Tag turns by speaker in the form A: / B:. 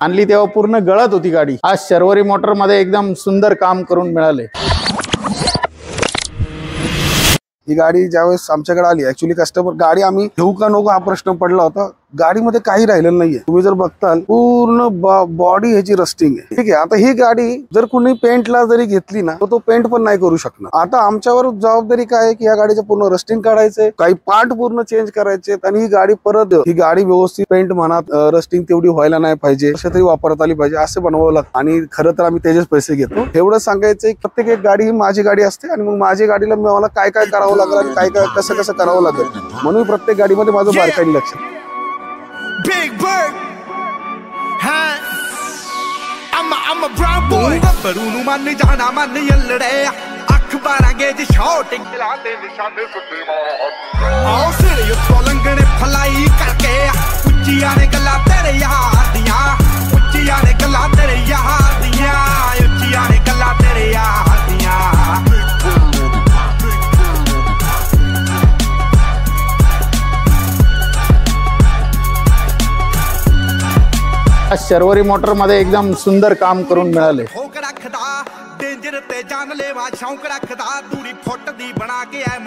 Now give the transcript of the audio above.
A: आणली तेव्हा पूर्ण गळत होती गाडी। आज शर्वरी मोटर मध्ये एकदम सुंदर काम करून मिळाले।
B: ही गाडी ज्यावेळेस आमच्याकडे आली, ऍक्च्युअली कस्टमर गाडी आम्ही घेऊ का नको हा प्रश्न पडला होता। गाडीमध्ये काही राहिलेलं नाहीये। तुम्ही जर बघताल पूर्ण बॉडी ह्याची रस्टिंग आहे। ठीक आहे, आता ही गाडी जर कुणी पेंटला जरी घेतली ना तर तो पेंट पण नाही करू शकणार। आता आमच्यावर जबाबदारी काय आहे की या गाडीचं पूर्ण रस्टिंग काढायचंय, काही पार्ट पूर्ण चेंज करायचे आणि ही गाडी परत ही गाडी व्यवस्थित पेंट म्हणा रस्टिंग तेवढी व्हायला नाही पाहिजे, कशा तरी वापरता आली पाहिजे असं बनवावं लागतं। आणि खरं तर आम्ही त्याचेच पैसे घेतो। एवढं सांगायचंय प्रत्येक एक गाडी ही माझी गाडी असते आणि मग माझी गाडीला मला काय काय करावं लागेल आणि काय काय कसं करावं लागेल म्हणून प्रत्येक गाडीमध्ये माझं बारकाईने लक्ष।
C: Big Bird, I'm a brown boy. बरूनु मन जाना मन यल्लड़े अखबारां गेज शॉटिंग चलाते निशाने सुते मार आओ सिरे उत्तों लंघने फलाई करके उच्चियां ने गल्लां तेरे यार दियां उच्चियां ने गल्लां तेरे यार दियां उच्चियां ने गल्लां तेरे यार दियां।
A: शर्वरी मोटर मध्ये एकदम सुंदर काम करून मिळाले।
C: ठोक रखदा डेंजर ते जान लेवा शौक रखदा दूरी फुट दी बना के ऐ